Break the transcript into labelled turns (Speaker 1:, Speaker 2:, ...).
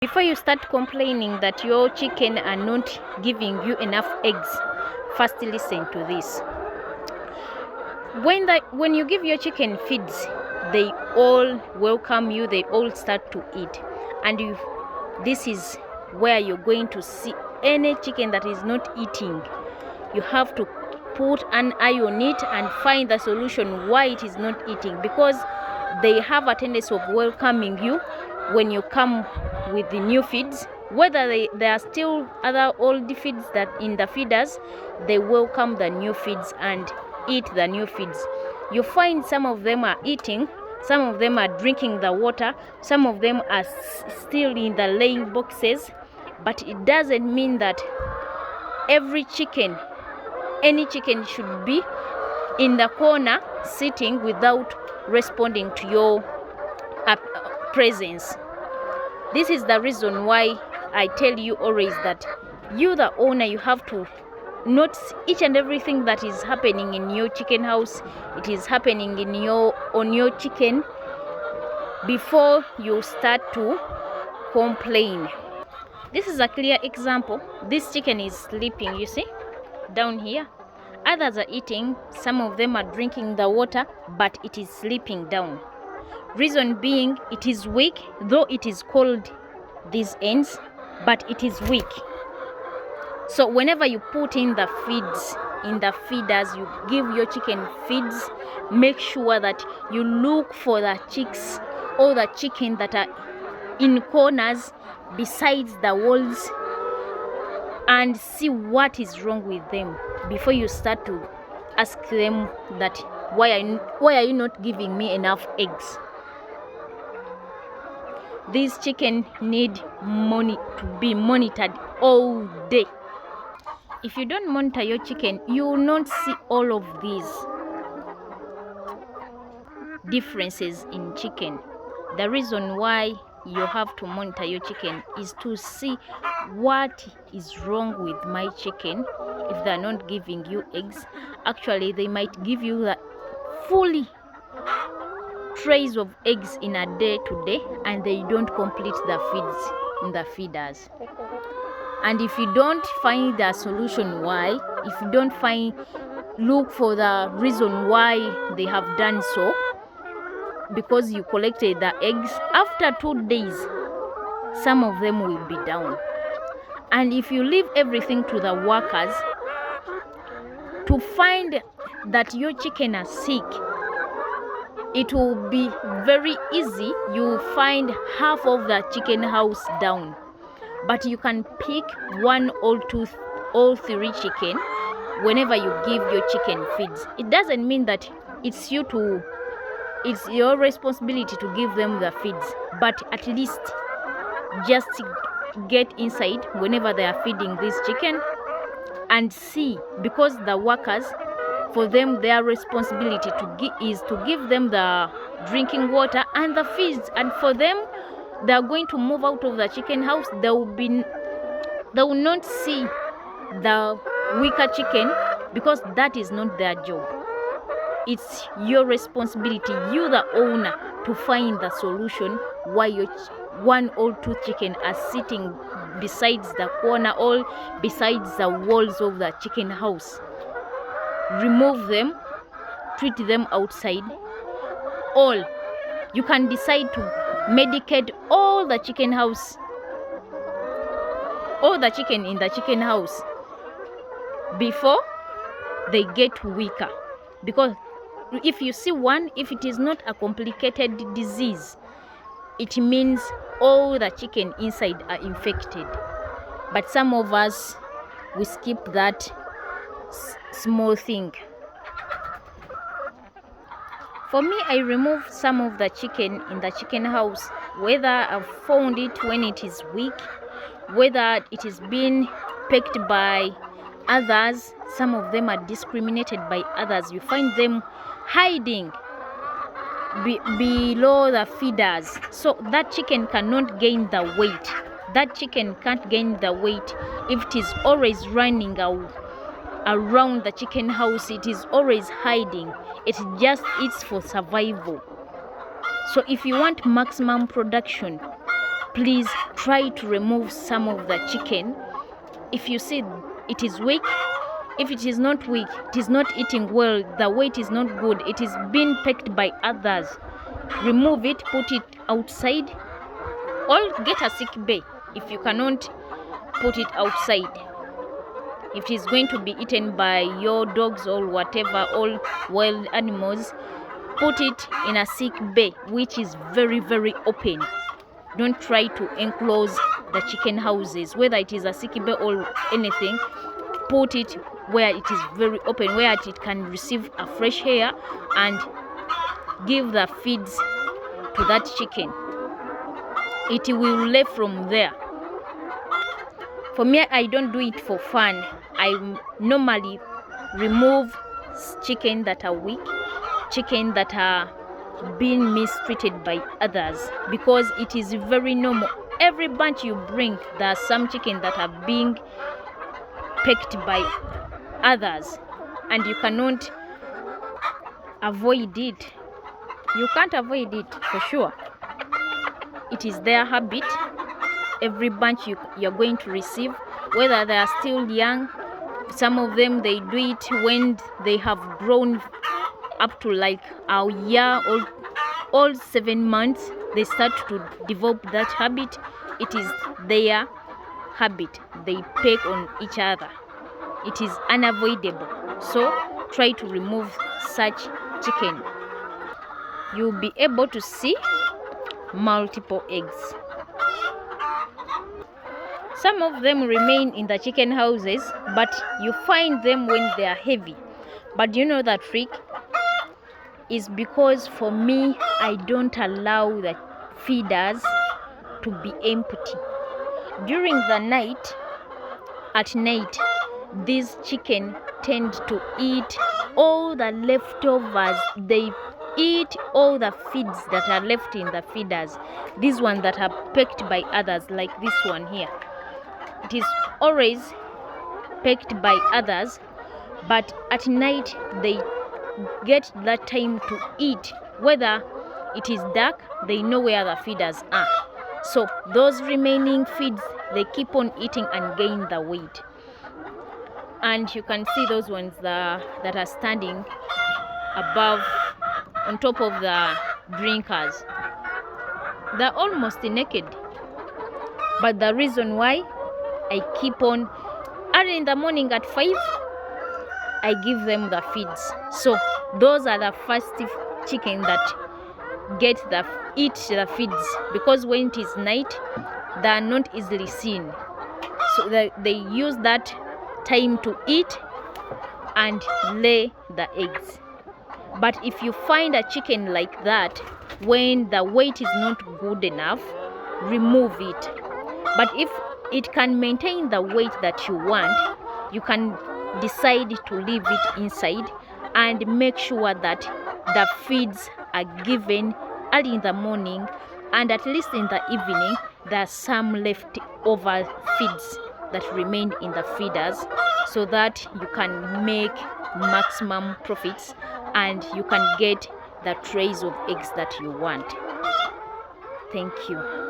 Speaker 1: Before you start complaining that your chicken are not giving you enough eggs, first listen to this. When you give your chicken feeds, they all welcome you, they all start to eat. And this is where you're going to see any chicken that is not eating. You have to put an eye on it and find the solution why it is not eating, because they have a tendency of welcoming you when you come with the new feeds. Whether there are still other old feeds that in the feeders, they welcome the new feeds and eat the new feeds. You find some of them are eating, some of them are drinking the water, some of them are still in the laying boxes, but it doesn't mean that any chicken should be in the corner sitting without responding to your presence. This is the reason why I tell you always that you, the owner, you have to notice each and everything that is happening in your chicken house. It is happening on your chicken before you start to complain. This is a clear example. This chicken is sleeping, you see, down here. Others are eating, some of them are drinking the water, but it is sleeping down. Reason being, it is weak, though it is cold these ends, but it is weak. So whenever you put in the feeds, in the feeders, you give your chicken feeds, make sure that you look for the chicks or the chicken that are in corners besides the walls and see what is wrong with them before you start to ask them that why are you not giving me enough eggs. These chicken need to be monitored all day. If you don't monitor your chicken, you will not see all of these differences in chicken. The reason why you have to monitor your chicken is to see what is wrong with my chicken. If they are not giving you eggs, actually they might give you the fully trays of eggs in a day today, and they don't complete the feeds in the feeders. And if you don't find the solution why, if you don't look for the reason why they have done so, because you collected the eggs, after 2 days some of them will be down. And if you leave everything to the workers to find that your chicken are sick, it will be very easy. You will find half of the chicken house down, but you can pick 1 or 2 or 3 chicken whenever you give your chicken feeds. It doesn't mean that it's your responsibility to give them the feeds, but at least just get inside whenever they are feeding this chicken and see, because the workers, for them, their responsibility is to give them the drinking water and the feeds. And for them, they are going to move out of the chicken house. They will not see the weaker chicken, because that is not their job. It's your responsibility, you the owner, to find the solution why your 1 or 2 chicken are sitting besides the corner or besides the walls of the chicken house. Remove them, treat them outside. Or you can decide to medicate all the chicken in the chicken house before they get weaker. Because if you see one, if it is not a complicated disease, it means all the chicken inside are infected. But some of us, we skip that small thing. For me, I remove some of the chicken in the chicken house, whether I've found it when it is weak, whether it is being picked by others. Some of them are discriminated by others. You find them hiding below the feeders, so that chicken cannot gain the weight. That chicken can't gain the weight if it is always running around the chicken house. It is always hiding. It's for survival. So if you want maximum production, please try to remove some of the chicken. If you see it is weak, if it is not weak, it is not eating well, the weight is not good, it is being pecked by others, remove it, put it outside, or get a sick bay if you cannot put it outside. If it is going to be eaten by your dogs or whatever, all wild animals, put it in a sick bay which is very, very open. Don't try to enclose the chicken houses, whether it is a sick bay or anything. Put it where it is very open, where it can receive a fresh air and give the feeds to that chicken. It will lay from there. For me, I don't do it for fun. I normally remove chicken that are weak, chicken that are being mistreated by others, because it is very normal. Every bunch you bring, there are some chicken that are being pecked by others, and you cannot avoid it. You can't avoid it for sure. It is their habit. Every bunch you're going to receive, whether they are still young, some of them they do it when they have grown up to like a year old, all 7 months, they start to develop that habit. It is their habit. They peck on each other. It is unavoidable. So try to remove such chicken. You'll be able to see multiple eggs. Some of them remain in the chicken houses, but you find them when they are heavy. But you know the trick is because for me, I don't allow the feeders to be empty. During the night, at night, these chicken tend to eat all the leftovers. They eat all the feeds that are left in the feeders. These ones that are pecked by others, like this one here. It is always pecked by others, but at night they get that time to eat. Whether it is dark, they know where the feeders are. So those remaining feeds, they keep on eating and gain the weight. And you can see those ones that are standing above, on top of the drinkers. They're almost naked. But the reason why I keep on, early in the morning at 5, I give them the feeds. So those are the first chicken that eat the feeds, because when it is night, they are not easily seen. So they use that time to eat and lay the eggs. But if you find a chicken like that, when the weight is not good enough, remove it. But if it can maintain the weight that you want, you can decide to leave it inside and make sure that the feeds are given early in the morning, and at least in the evening there are some leftover feeds that remain in the feeders, so that you can make maximum profits and you can get the trays of eggs that you want. Thank you.